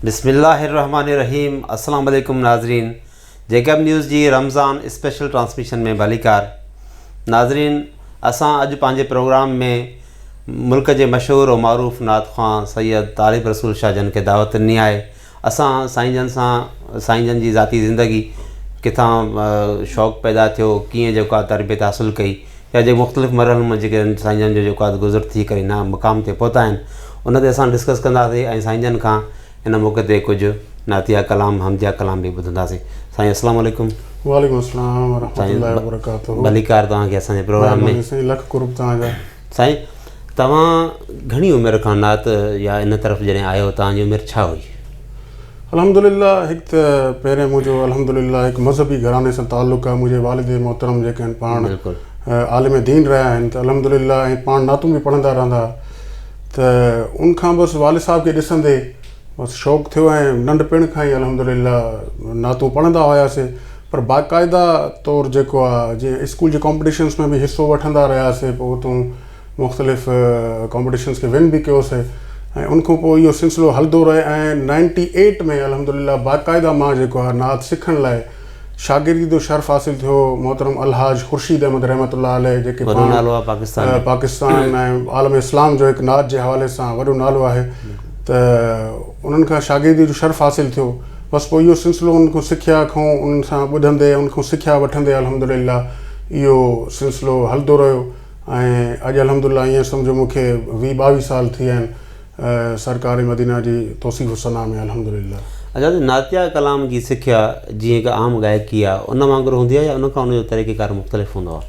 बिस्मिल्लाहिर्रहमानिर्रहीम। अस्सलाम वालेकुम नाज़रीन, जेकब न्यूज़ जी रमज़ान स्पेशल ट्रांसमिशन में भलीकार। नाज़रीन, असां अॼु पंहिंजे प्रोग्राम में मुल्क के मशहूर और मारूफ़ नात ख़्वां सैयद तारिब रसूल शाह जन के दावत ॾिनी आहे। असां साईं जन जी ज़ाती ज़िंदगी किथां शौक़ पैदा थियो, कीअं जेको तरबियत हासिल कई, या जे मुख़्तलिफ़ मरहलनि में जेके साईं जन जो जेको गुज़र थी करे ना मुक़ाम ते पहुता आहिनि, उन ते असां डिस्कस कंदासीं ऐं साईं जन खां इन मौक़े ते कुझु नातिया कलाम हमदिया कलाम भी ॿुधंदासीं। साईं अस्सलाम वालेकुम। वालेकुम अस्सलाम वरहमतुल्लाहि वबरकातुहू। भलीकार तव्हांखे असांजे प्रोग्राम में। लख कुर्ब तव्हांजा। साईं, तव्हां घणी उमिरि खां नात या इन तरफ़ जॾहिं आयो, तव्हांजी उमिरि छा हुई? अल्हम्दुलिल्लाह, हिकु त पहिरें मुंहिंजो अल्हम्दुलिल्लाह हिकु मज़हबी घराने सां ताल्लुक़ु आहे। मुंहिंजे वालिद मोहतरम जेके आहिनि पाण आलिम दीन रहिया आहिनि, त अल्हम्दुलिल्लाह ऐं पाण नातूं बि पढ़ंदा रहंदा, त उनखां बसि वालिद साहिब खे ॾिसंदे बसि शौक़ु थियो ऐं नंढपिण खां ई अल्हम्दुलिल्लाह नातूं पढ़ंदा हुआसीं। पर बाक़ाइदा तौरु जेको आहे, जीअं स्कूल जे कॉम्पिटिशन्स में बि हिसो वठंदा रहियासीं, पोइ उतां मुख़्तलिफ़ कॉम्पिटिशन्स खे विन बि कयोसीं ऐं उनखां पोइ इहो सिलसिलो हलंदो रहे। ऐं 98 में अल्हम्दुलिल्लाह बाक़ाइदा मां जेको आहे नात सिखण लाइ शागिर्दी जो शर्फ़ हासिल थियो। मोहतरम अलहाज ख़ुर्शीद अहमद रहमतुल्लाह अलैह, जेके पाकिस्तान ऐं आलम इस्लाम जो हिकु नात जे हवाले सां वॾो नालो आहे, त उन्हनि खां शागिर्दी जो शर्फ़ हासिल थियो। बसि पोइ इहो सिलसिलो उनखां सिखिया खां उन्हनि सां ॿुधंदे उनखां सिखिया वठंदे अल्हम्दुलिल्लाह इहो सिलसिलो हलंदो रहियो। ऐं अॼु अल्हम्दुलिल्लाह ईअं सम्झो मूंखे 20-22 साल थी विया आहिनि सरकारी मदीना जी तौसीफ़ सना में अल्हम्दुलिल्लाह। अच्छा, नातिया कलाम जी सिखिया जीअं हिकु आम गायकी आहे, उन वांगुरु हूंदी आहे या उनखां उनजो तरीक़ेकार मुख़्तलिफ़ हूंदो आहे?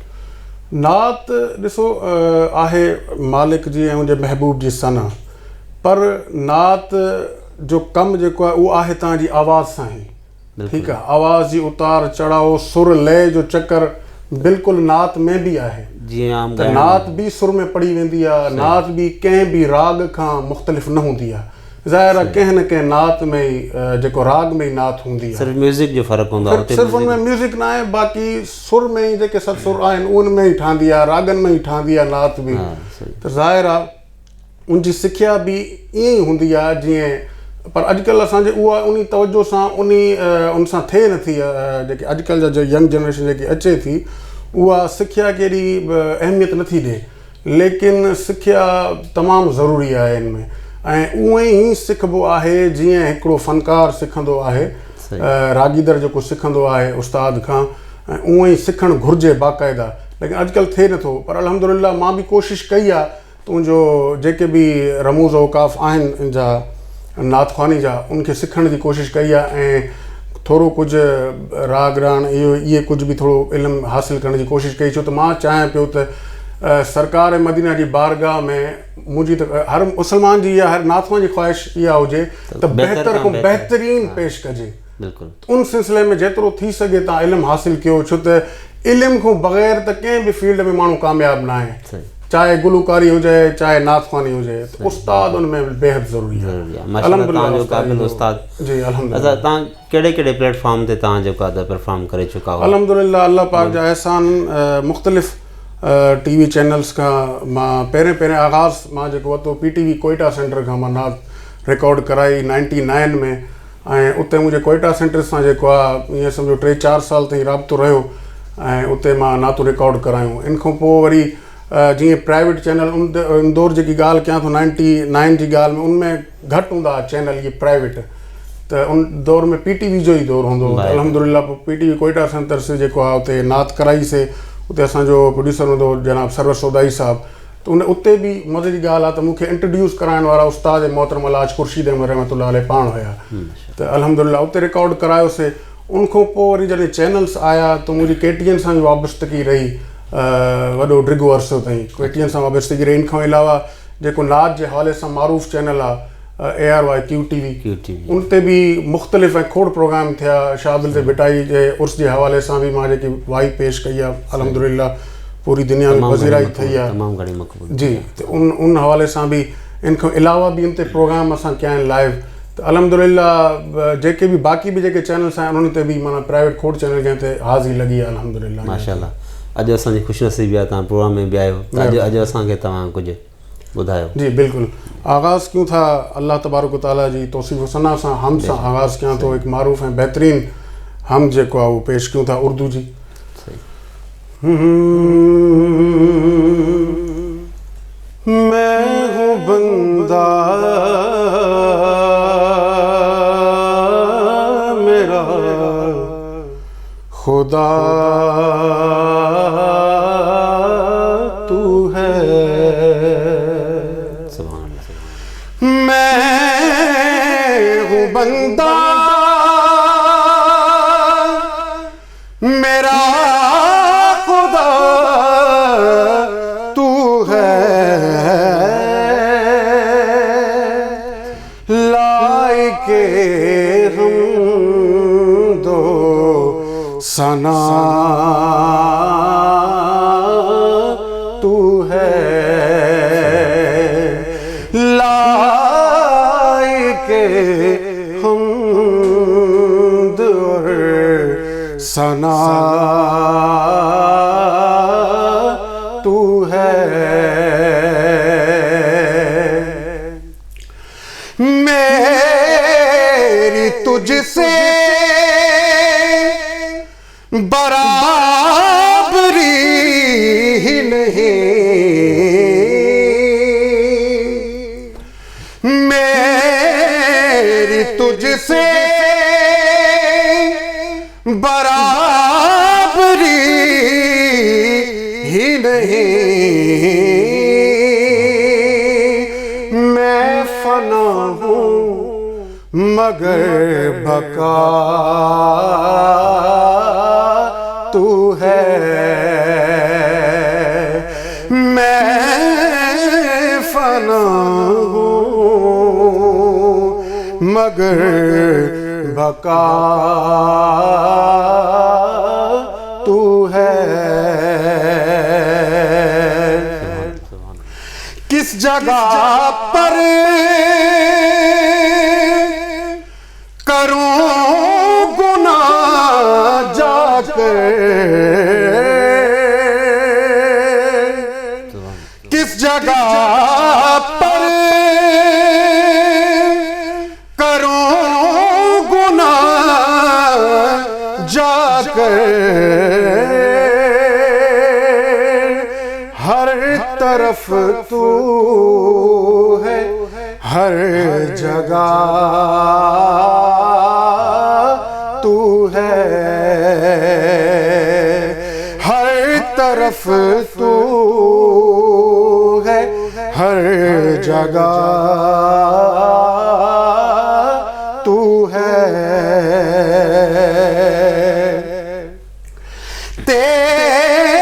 नात ॾिसो आहे मालिक जी ऐं उनजे महबूब जी सना, पर नात जो कमु जेको आहे उहो आहे तव्हांजी आवाज़ सां ई। ठीकु आहे, आवाज़ जी उतार चढ़ाव, सुर लय जो चकर बिल्कुलु नात में बि आहे। जीअं त नात बि सुर में पढ़ी वेंदी आहे, नात बि कंहिं बि राग खां मुख़्तलिफ़ न हूंदी आहे। ज़ाहिर आहे कंहिं न कंहिं नात में ई जेको राग में ई नात हूंदी आहे। सिर्फ़ु म्यूज़िक जो फ़र्क़ु हूंदो आहे, सिर्फ़ु उनमें म्यूज़िक न आहे, बाक़ी सुर में ई जेके सत सुर आहिनि उन में ई ठहंदी आहे, रागनि में ई ठहंदी आहे नात बि। त ज़ाहिर आहे उनजी सिखिया बि ईअं ई हूंदी आहे जीअं, पर अॼुकल्ह असांजे उहा उन तवजो सां उन सां थिए नथी। जेके अॼुकल्ह जा यंग जनरेशन जेकी अचे थी, उहा सिखिया खे एॾी अहमियत नथी ॾिए, लेकिन सिखिया तमामु ज़रूरी आहे इन में। ऐं उअं ई सिखबो आहे जीअं हिकिड़ो फ़नकार सिखंदो आहे, रागीदर जेको सिखंदो आहे उस्ताद खां, ऐं उअं ई सिखणु घुरिजे बाक़ाइदा। लेकिन अॼुकल्ह थिए नथो, पर अल्हम्दुलिल्लाह मां बि कोशिशि कई आहे तुंहिंजो जेके बि रमूज़ औक़ाफ़ आहिनि इन जा नात ख़्वानी जा, उनखे सिखण जी कोशिशि कई आहे ऐं थोरो कुझु राग राण इहे कुझु बि थोरो इल्मु हासिलु करण जी कोशिशि कई। छो त मां चाहियां पियो त सरकार मदीना जी बारगाह में मुंहिंजी त हर मुस्लमान जी इहा हर नातख़्वां जी ख़्वाहिश इहा हुजे त बहितर खां बहितरीन पेश कजे। उन सिलसिले में जेतिरो थी सघे तव्हां इल्मु हासिलु कयो, छो त इल्म खां बग़ैर त कंहिं बि फील्ड में माण्हू कामयाबु न आहे, चाहे गुलूकारी हुजे चाहे नातख़्वानी हुजे, उस्ताद उन में बेहद ज़रूरी आहे। अल्हम्दुलिल्लाह। तव्हां कहिड़े कहिड़े प्लेटफॉर्म ते तव्हां जेको आहे परफॉर्म करे चुका हो? अल्हम्दुलिल्लाह, अल्लाह पाक जा एहसान, मुख़्तलिफ़ टीवी चैनल्स खां मां पहिरें आगाज़ मां जेको वरितो PTV कोयटा सेंटर खां मां नात रिकॉर्ड कराई 99 में, ऐं उते मुंहिंजे कोयटा सेंटर सां जेको आहे ईअं सम्झो 3-4 साल ताईं राब्तो रहियो ऐं उते मां नातूं रिकॉर्ड करायूं। इन खां पोइ वरी जीअं प्राइवेट चैनल उन दौर जेकी ॻाल्हि कयां थो 99 जी ॻाल्हि में, उनमें घटि हूंदा हुआ चैनल इहे प्राइवेट, त उन दौर में PTV जो ई दौर हूंदो हो। अल्हम्दुलिल्लाह पोइ PTV कोयटा सेंटर से जेको आहे उते नात कराईसीं। उते असांजो प्रोड्यूसर हूंदो जनाब सरवर सौदाई साहिबु, त उते बि मज़े जी ॻाल्हि आहे त मूंखे इंट्रोड्यूस कराइण वारा उस्ताद मोहतरम अलहाज ख़ुर्शीद अहमद रहमतुल्लाह अलैह पाण हुया। त अल्हम्दुलिल्लाह उते रिकॉर्ड करायोसीं। उनखां पोइ वरी जॾहिं चैनल्स आया त मुंहिंजी KTN सां बि वाबस्तगी रही वॾो ड्रिगो अरसो ताईं। KTN सां वाबस्तगी रही। इन खां अलावा जेको नात जे हवाले सां मारूफ़ चैनल आहे ARY QTV, उन ते बि मुख़्तलिफ़ ऐं खोड़ प्रोग्राम थिया। शाबिल ते बिटाई जे उर्स जे हवाले सां बि मां जेकी वाई पेश कई आहे, अल्हम्दुलिल्लाह पूरी दुनिया में वज़ीराई थी आहे जी। त उन हवाले सां बि इन खां अलावा बि इन ते प्रोग्राम असां कया आहिनि लाइव। त अल्हम्दुलिल्लाह जेके बि बाक़ी बि जेके चैनल्स आहिनि उन ते बि माना प्राइवेट खोड़ चैनल जंहिं ते हाज़िरी लॻी आहे अल्हम्दुलिल्लाह। माशाअल्लाह। अॼु असांजी ख़ुशनसीबी आहे तव्हां प्रोग्राम में बि आहियो। अॼु असांखे तव्हां कुझु ॿुधायो। जी बिल्कुलु। आगाज़ क्यों था अल्लाह तबारक व तआला जी तौसीफ़ सना सां हम सां आगाज़ कयां थो। हिकु मारूफ़ ऐं बहितरीन हम जेको आहे उहो पेश कयूं था उर्दू जी। मैं हूँ बंदा मेरा खुदा तू है। मैं हूँ बंदा मेरा खुदा तू है। लाइके हम दो सना तू है। लाइके हम दो सना तू है। मेरी तुझसे बराबरी ही नहीं। मेरी तुझसे बराबरी ही नहीं। मैं फना हूँ मगर बका तू है। मैं फना हूँ मगर बका तू है। किस जगह पर करूं गुनाह जाकर। किस जगह पर करूं गुनाह जाकर। हर तरफ तू है हर जगह तू है। हर तरफ तू है हर जगह तू है।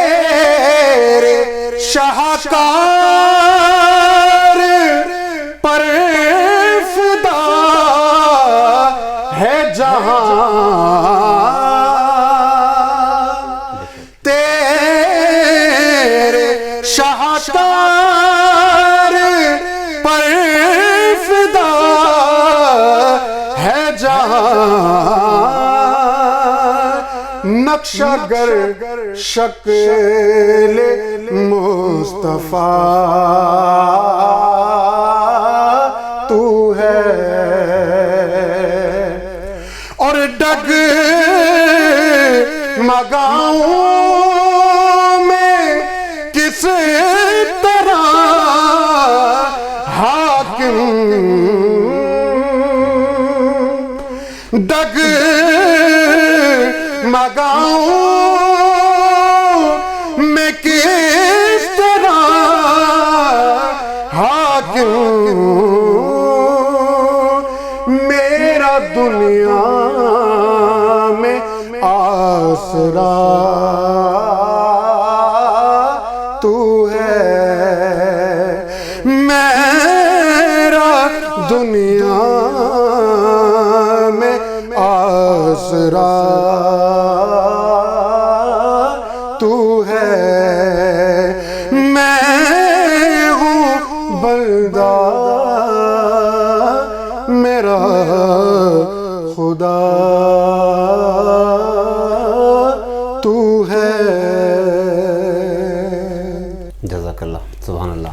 तेरे शाहकार पर फिदा है जहां। तेरे शाहकार पर फिदा है जहां। नक्शगर शक्ल मुस्तफा तू है। और डग मगाऊं में किस तरह हाकिम। डग मगाऊं मैं किस तरह हाकिम। मेरा दुनिया में आसरा तू है। मेरा दुनिया में आसरा तू है। मैं हूँ बंदा मेरा खुदा तू है। जज़ाकल्लाह, सुभान अल्लाह।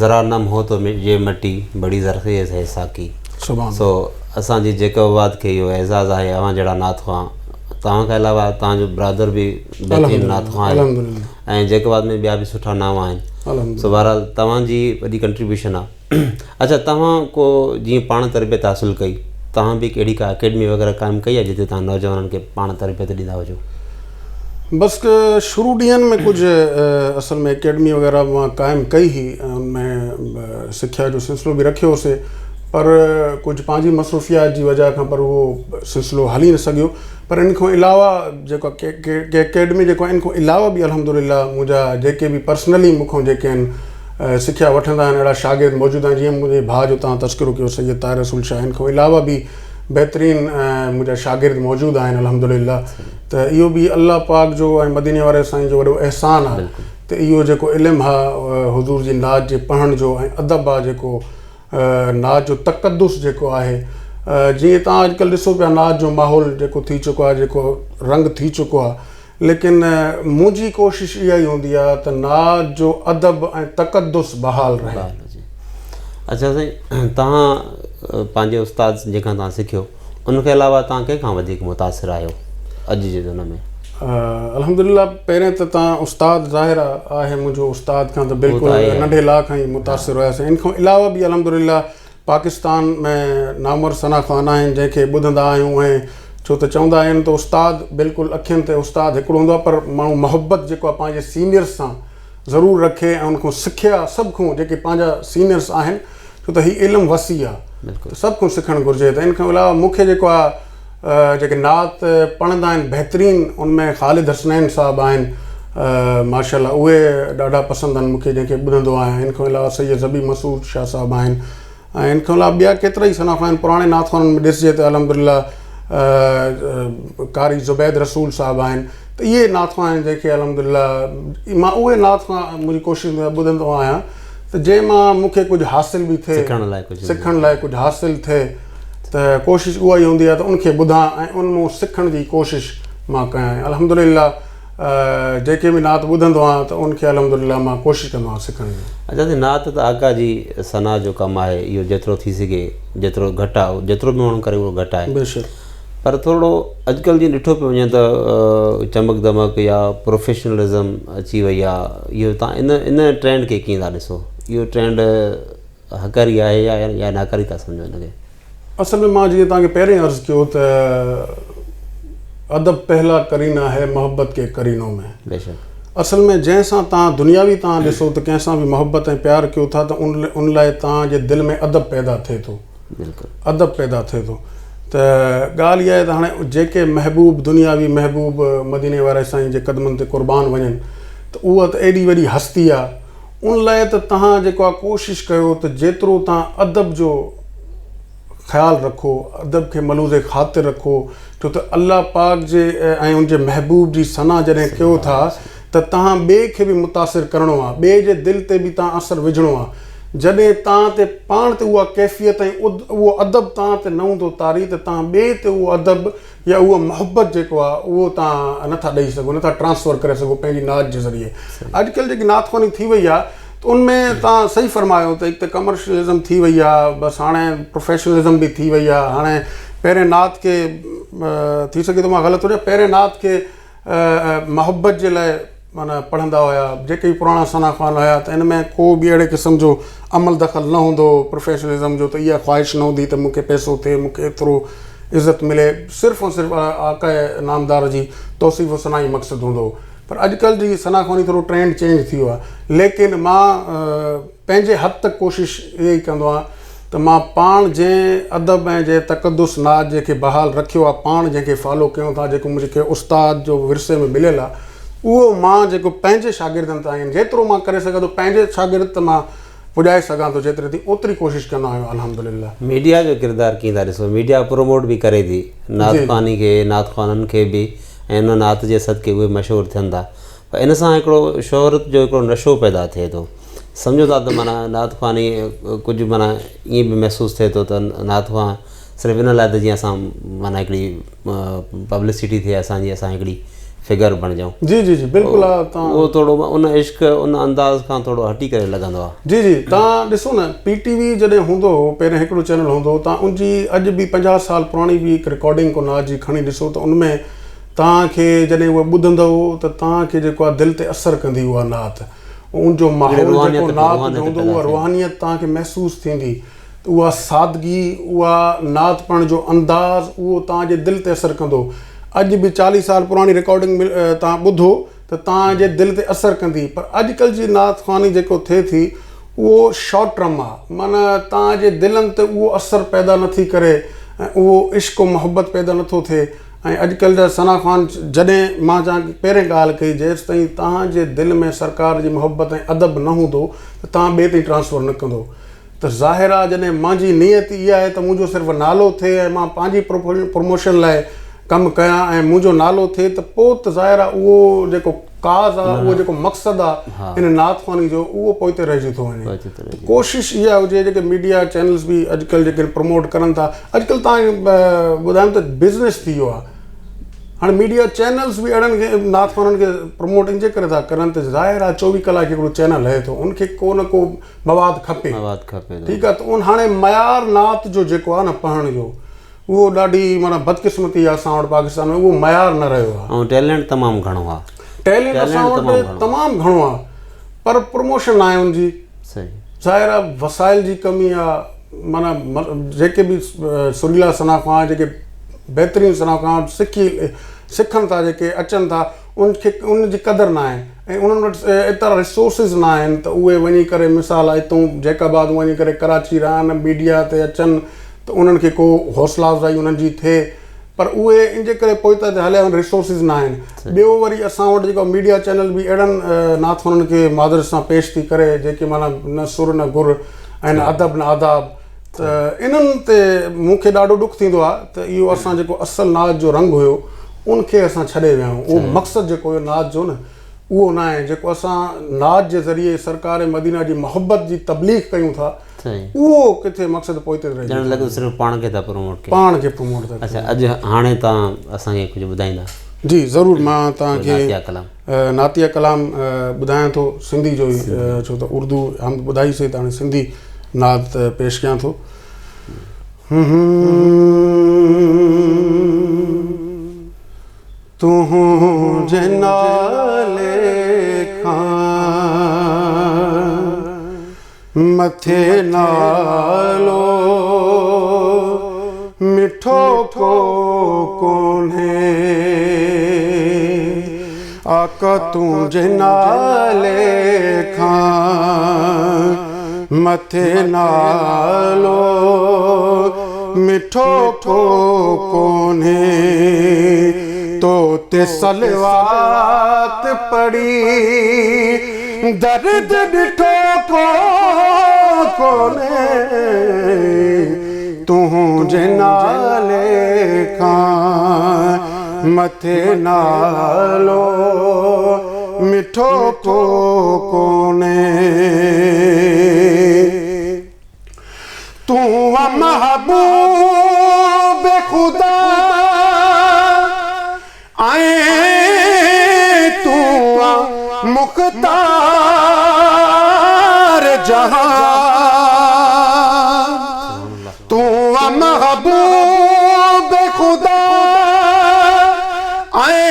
ज़रा नम हो तो ये मट्टी बड़ी ज़रख़ेज़ है साकी। सुभान सो असांजी जैकबाबाद खे इहो एज़ाज़ आहे अवां जहिड़ा नाथुआ तव्हां खां अलावा तव्हांजो ब्रदर बि बहितरीनु नाथुआ आहे अल्हम्दुलिल्लाह ऐं जैकबाबाद में ॿिया बि सुठा नाव आहिनि। अल्हम्दुलिल्लाह। सो बहरहाल तव्हांजी वॾी कंट्रीब्यूशन आहे। अच्छा, तव्हां को जीअं पाण तरबियत हासिलु कई, तव्हां बि कहिड़ी का अकेडमी वग़ैरह क़ाइमु कई आहे जिते तव्हां नौजवाननि खे पाण तरबियत ॾींदा हुजो? बस शुरू ॾींहंनि में कुझु असल में अकेडमी वग़ैरह मां क़ाइमु कई हुई, उनमें सिख्या जो सिलसिलो बि रखियोसीं, पर कुझु पंहिंजी मसरूफ़ियात जी वजह खां पर उहो सिलसिलो हली न सघियो। पर इन खां अलावा जेको के अकेडमी जेको आहे इन खां अलावा बि अल्हम्दुलिल्लाह मुंहिंजा जेके बि पर्सनली मूंखां जेके आहिनि सिख्या वठंदा आहिनि अहिड़ा शागिर्द मौजूदु आहिनि। जीअं मुंहिंजे भाउ जो तव्हां तस्करो कयो सैयद ताहिर रसूल शाह, इन खां अलावा बि बहितरीनु मुंहिंजा शागिर्द मौजूदु आहिनि अल्हम्दुलिल्लाह। त इहो बि अल्लाह पाक जो ऐं मदीने वारे साईं जो वॾो अहसान आहे। त इहो जेको इल्मु आहे हुज़ूर जी नात जे पढ़ण जो ऐं अदब आहे जेको नात जो तक़द्दुस जेको आहे, जीअं तव्हां अॼुकल्ह ॾिसो पिया नात जो माहौल जेको थी चुको आहे, जेको रंग थी चुको आहे, लेकिन मुंहिंजी कोशिशि इहा ई हूंदी आहे त नात जो अदब ऐं तक़द्दुस बहाल रहे। अच्छा साईं, तव्हां पंहिंजे उस्ताद जेखां तव्हां सिखियो उनखे अलावा तव्हां कंहिंखां वधीक मुतासिर आहियो अॼु जे दिन में? अल्हम्दुलिल्लाह, पहिरें त तव्हां उस्ताद ज़ाहिर आहे मुंहिंजो उस्ताद खां त बिल्कुलु नंढे लाह खां ई मुतासिर हुयासीं। इन खां अलावा बि अल्हम्दुलिल्लाह पाकिस्तान में नामवर सना ख़ान आहिनि जंहिंखे ॿुधंदा आहियूं, ऐं छो त चवंदा आहिनि त उस्ताद बिल्कुलु अखियुनि ते उस्ताद हिकिड़ो हूंदो आहे, पर माण्हू मोहबत जेको आहे पंहिंजे सीनियर्स सां ज़रूरु रखे ऐं उनखां सिखिया सभ खां जेके पंहिंजा सीनियर्स आहिनि, छो त हीउ इल्मु वसी आहे त सभ खां सिखणु घुरिजे। त इन खां अलावा मूंखे जेको आहे जेके नात पढ़ंदा आहिनि बहितरीनु, उनमें ख़ालिद हसनैन साहिबु आहिनि माशाअल्लाह, उहे ॾाढा पसंदि आहिनि मूंखे जंहिंखे ॿुधंदो आहियां। इन खां अलावा सैयद ज़बी मसूद शाह साहिबु आहिनि, ऐं इन खां अलावा ॿिया केतिरा ई सनाफ़ आहिनि। पुराणे नातख़ाननि में ॾिसिजे त अल्हम्दुलिल्लाह कारी ज़ुबैद रसूल साहिबु आहिनि। त इहे नातख़ा आहिनि जंहिंखे अल्हम्दुलिल्लाह मां उहे नातख़ा मुंहिंजी कोशिशि में ॿुधंदो आहियां त जंहिं मां मूंखे कुझु हासिल बि थिए, सिखण लाइ कुझु हासिल थिए, त कोशिशि उहा ई हूंदी आहे त उनखे ॿुधां ऐं उन सिखण जी कोशिशि मां कयां। अल्हम्दुलिल्लाह जेके बि नात ॿुधंदो आहियां त उनखे अल्हम्दुलिल्लाह मां कोशिशि कंदो आहियां सिखण जी। अच्छा, नात त आका जी सना जो कमु आहे, इहो जेतिरो थी सघे जेतिरो घटि आहे, जेतिरो बि माण्हू करे उहो घटि आहे, बेशक। पर थोरो अॼुकल्ह जीअं ॾिठो पियो वञे त चमक दमक या प्रोफेशनलिज़म अची वई आहे। इहो तव्हां इन ट्रेंड खे कीअं था ॾिसो? इहो ट्रेंड हकारी आहे या नाकारी था सम्झो हिनखे? असल में मां जीअं तव्हांखे पहिरें अर्ज़ु कयो त अदब पहला करीना है मोहब्बत के करीनों में। बेशक। असल में जंहिंसां तव्हां दुनियावी तव्हां ॾिसो त कंहिंसां बि मोहब्बत ऐं प्यारु कयो था त उन लाइ तव्हांजे दिलि में अदब पैदा थिए थो। बिल्कुलु अदब पैदा थिए थो। त ॻाल्हि इहा आहे त हाणे जेके महबूब दुनियावी महबूब मदीने वारे साईं जे क़दमनि ते क़ुर्बान वञनि, त उहा त एॾी वॾी हस्ती आहे। उन लाइ त तव्हां जेको आहे कोशिशि कयो त जेतिरो तव्हां अदब जो ख़्यालु रखो, अदब खे मलूज़े ख़ातिर रखो, छो त अल्लाह पाक जे ऐं उनजे महबूब जी सना जॾहिं कयो था त तव्हां ॿिए खे बि मुतासिर करिणो आहे, ॿिए जे दिलि ते बि तव्हां असरु विझिणो आहे। जॾहिं तव्हां ते पाण ते उहा कैफ़ियत ऐं उहो अदब तव्हां ते न हूंदो तारी, त तव्हां ॿिए ते उहो अदब या उहा मोहबत जेको आहे उहो तव्हां नथा ॾेई सघो, नथा ट्रांसफ़र करे सघो पंहिंजी नात जे ज़रिए। अॼुकल्ह जेकी नातख़्वानी थी वई आहे त उनमें तव्हां सही फ़रमायो त हिकु त कमर्शियलिज़म थी वई आहे, बसि हाणे प्रोफेशनलिज़म बि थी वई आहे। हाणे पहिरें नात खे थी सघे थो मां ग़लति हुजे, पहिरें नात खे मोहबत जे लाइ माना पढ़ंदा हुया जेके बि पुराणा सना ख़ान हुया, त इन में को बि अहिड़े क़िस्म जो अमल दख़ल न हूंदो प्रोफेशनलिज़म जो, त इहा ख़्वाहिश न हूंदी त मूंखे पैसो थिए, मूंखे एतिरो इज़त मिले, सिर्फ़ु ऐं सिर्फ़ु आका नामदार जी तौसीफ़ सना ई मक़सदु हूंदो। पर अॼुकल्ह जी सना ख़ानी थोरो ट्रेंड चेंज थी वियो आहे। लेकिन मां पंहिंजे हद तक कोशिशि इहा ई कंदो आहियां त मां पाण जंहिं अदब ऐं जंहिं तक़द्दुस नात जेके बहाल रखियो आहे, पाण जंहिंखे फॉलो कयूं था, जेको मुंहिंजे उस्ताद जो विरसे में मिलियल आहे, उहो मां जेको पंहिंजे शागिर्दनि ताईं जेतिरो मां करे सघां थो, पंहिंजे शागिर्द त मां पुॼाए सघां थो जेतिरे थी ओतिरी कोशिशि कंदा आहियूं अल्हम्दुलिल्लाह। मीडिया जो किरदारु कीअं था ॾिसो? मीडिया प्रोमोट बि करे थी नातख़्वानी खे, नातख़्वाननि खे बि, ऐं हुन नात जे सदके उहे मशहूरु थियनि था, पर इन सां हिकिड़ो शोहरत जो हिकिड़ो नशो पैदा थिए थो। सम्झो था त माना नातख़्वानी कुझु माना ईअं बि महसूसु थिए थो त नातख़्वां सिर्फ़ु इन लाइ त जीअं असां माना हिकिड़ी पब्लिसिटी थिए असांजी, असां हिकिड़ी फिगर बणिजऊं। जी जी जी बिल्कुलु आहे। तव्हां उहो थोरो उन इश्क उन अंदाज़ खां थोरो हटी करे लॻंदो आहे। जी जी तव्हां ॾिसो न PTV जॾहिं हूंदो हो, पहिरियों हिकिड़ो चैनल हूंदो हो, तव्हां उनजी अॼु बि 50 साल पुराणी बि हिकु रिकॉर्डिंग को नाच जी खणी ॾिसो त उनमें तव्हांखे जॾहिं उहा ॿुधंदव त तव्हांखे जेको आहे दिलि ते असरु कंदी उहा नात, उनजो माहौल जेको नात जो हूंदो उहा रुहानियत तव्हांखे महसूसु थींदी। उहा सादगी, उहा नातपण जो अंदाज़, उहो तव्हांजे दिलि ते असरु कंदो। अॼु बि 40 साल पुराणी रिकॉर्डिंग तव्हां ॿुधो त तव्हांजे दिलि ते असरु कंदी। पर अॼुकल्ह जी नात ख़्वानी जेको थिए थी उहो शॉर्ट टर्म आहे, माना तव्हांजे दिलनि ते उहो असरु पैदा नथी करे ऐं उहो इश्क मोहबत पैदा नथो थिए। ऐं अॼुकल्ह जा सना ख़्वान, जॾहिं मां तव्हांखे पहिरें ॻाल्हि कई, जेसि ताईं तव्हांजे दिलि में सरकार जी मोहबत ऐं अदब न हूंदो त तव्हां ॿिए ताईं ट्रांसफर न कंदो। त ज़ाहिर आहे जॾहिं मुंहिंजी नियत इहा आहे त मुंहिंजो सिर्फ़ु नालो थिए ऐं मां पंहिंजी प्रमोशन लाइ कमु कयां ऐं मुंहिंजो नालो थिए, त पोइ त ज़ाहिर आहे उहो जेको काज़ आहे, उहो जेको मक़सदु आहे हिन नात ख़्वानी जो, उहो पोइ ते रहिजी थो वञे। कोशिशि इहा हुजे जेके मीडिया चैनल्स बि अॼुकल्ह जेके प्रमोट करनि था, अॼुकल्ह तव्हां ॿुधायूं त बिज़नेस थी वियो आहे। हाणे मीडिया चैनल्स बि अहिड़नि खे नात ख़्वाननि खे प्रमोट इन जे करे था करनि त ज़ाहिर आहे 24 कलाक हिकिड़ो चैनल हले थो, उनखे को न को मवाद खपे। ठीकु आहे, त उन हाणे मयार नात जो जेको आहे न पढ़ण जो, उहो ॾाढी माना बदकिस्मती आहे असां वटि पाकिस्तान में, उहो मयार न रहियो आहे। ऐं टैलेंट तमामु घणो आहे, टैलेंट असां वटि तमामु घणो आहे, पर प्रमोशन आहे उनजी। सही, ज़ाहिर आहे वसाइल जी कमी आहे। माना जेके बि सुरीला सना ख़्वान, जेके बहितरीनु सना ख़्वान सिखनि था, जेके अचनि था, उनखे उनजी क़दुरु न आहे ऐं उन्हनि वटि एतिरा रिसोर्सिस न आहिनि त उहे वञी करे मिसाल हितां जैकाबाद वञी करे कराची रहनि, मीडिया ते अचनि त उन्हनि खे को हौसला अफ़ज़ाई उन्हनि जी थिए। पर उहे इन जे करे पोइ त हलिया वञनि, रिसोर्सिस न आहिनि। ॿियो वरी असां वटि जेको मीडिया चैनल बि अहिड़नि नात ख़्वाननि खे मादर सां पेश थी करे, जेके माना न सुर न गुर ऐं न अदब न आदाब, त इन्हनि ते मूंखे ॾाढो ॾुखु थींदो आहे त इहो असां जेको असुलु नाच जो रंग हुयो उनखे असां छॾे विया आहियूं। उहो मक़सदु जेको हुयो नाच जो न, उहो न आहे। जेको असां नाच जे ज़रिए सरकार मदीना जी मोहबत जी तबलीग कयूं था, उहो किथे मक़सदु पोइ ते रहिजी लॻे सिर्फ़ु पाण खे था प्रमोट कनि, पाण खे प्रमोट था। अच्छा, अॼु हाणे तव्हां असांखे कुझु ॿुधाईंदा? जी ज़रूरु, मां तव्हांखे नातिया कलाम ॿुधायां थो, सिंधी जो ई, छो त उर्दू हम ॿुधाईसीं त हाणे सिंधी नात पेश कयां थो। तुंहिंजे नाले खां मथे नालो मिठो को कोन्हे, आका तुंहिंजे नाले खां मथे नालो मिठो को कोन्हे, तो ते सलवात पड़ी दर्द ॾिठो को कोन्हे, तुंहिंजे नाले खां मथे नालो मिठो को कोन्हे, तूं महबूब खुदा आए, तू मुख्तार जहां, तू महबूब खुदा आए,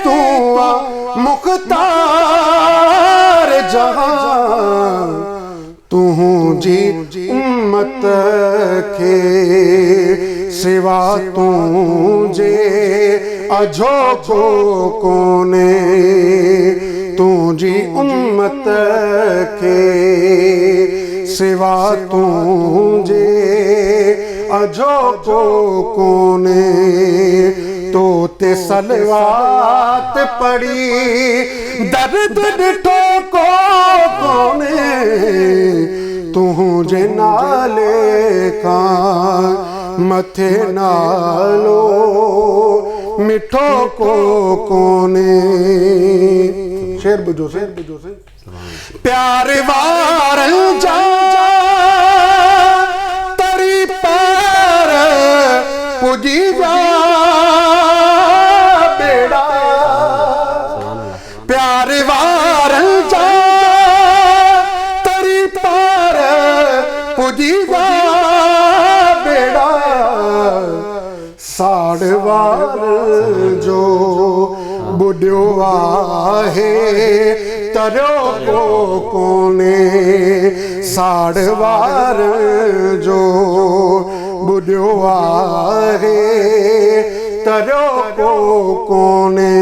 तू मुख्तार जहां, तुझी उम्मत के सिवा तुझे अझो को कोने, तुझी उम्मत के सिवा तुझे अझो को कोने, तो ते सलवात पड़ी दर्द ॾिठो को कोने, तुझे नाले खां मथे नालो मिठो को कोने। शेर बुझो से प्यार वार जा तरी पैर पुजी जा बेड़ा साड़वार जो बुढ़ियो आहे तरियो को कोने साड़वार जो बुढ़ियो आहे तरियो को कोने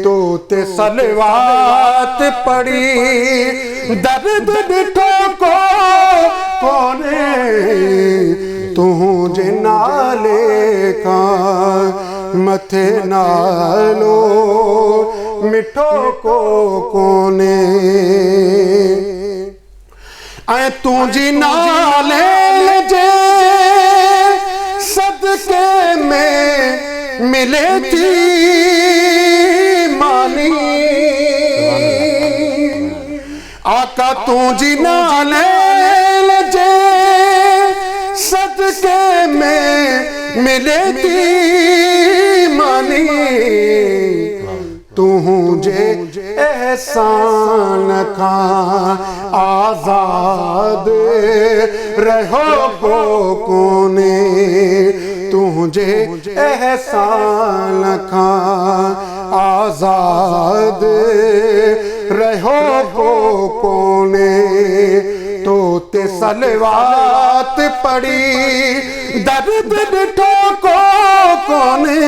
तो ते सलवात पड़ी दर्द ॾिठो को कोने तुझे नाले का मथे नालो मिठो को कोने ऐं तुझी नाले जे सदके में मिले थी मानी आका तुझी नाले जे सदके में मिले थी मानी तुझे एहसान का आजाद रहो को कोने तुझे एहसान का आजाद रहो को कोने तो ते सलवात पड़ी दर्द ॾिठो को कोने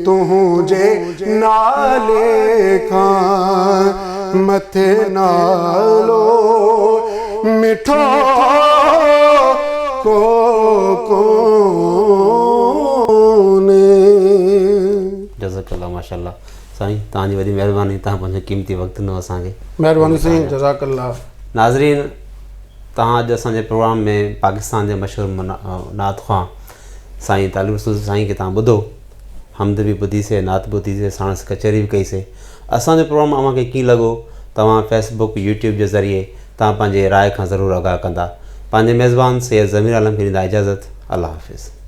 तुझे नाले का मथे नालो मिठो को कोने। जज़ाकल्ला माशाल्लाह साईं तव्हांजी वॾी महिरबानी तव्हां पंहिंजो क़ीमती वक़्तु ॾिनो असांखे महिरबानी साईं जज़ाकल्ला। नाज़रीन तव्हां अॼु असांजे प्रोग्राम में पाकिस्तान जे मशहूरु नात ख़्वां साईं तालिब रसूल साईं खे तव्हां ॿुधो हमद बि ॿुधीसीं नात बि ॿुधीसीं साणसि कचहरी बि कईसीं। असांजो प्रोग्राम अव्हांखे कीअं लॻो तव्हां फेसबुक यूट्यूब जे ज़रिए तव्हां पंहिंजे राय खां ज़रूरु आगाह कंदा। पंहिंजे मेज़बान सैयद ज़मीर आलम खे ॾींदा इजाज़त। अल्लाह हाफ़िज़।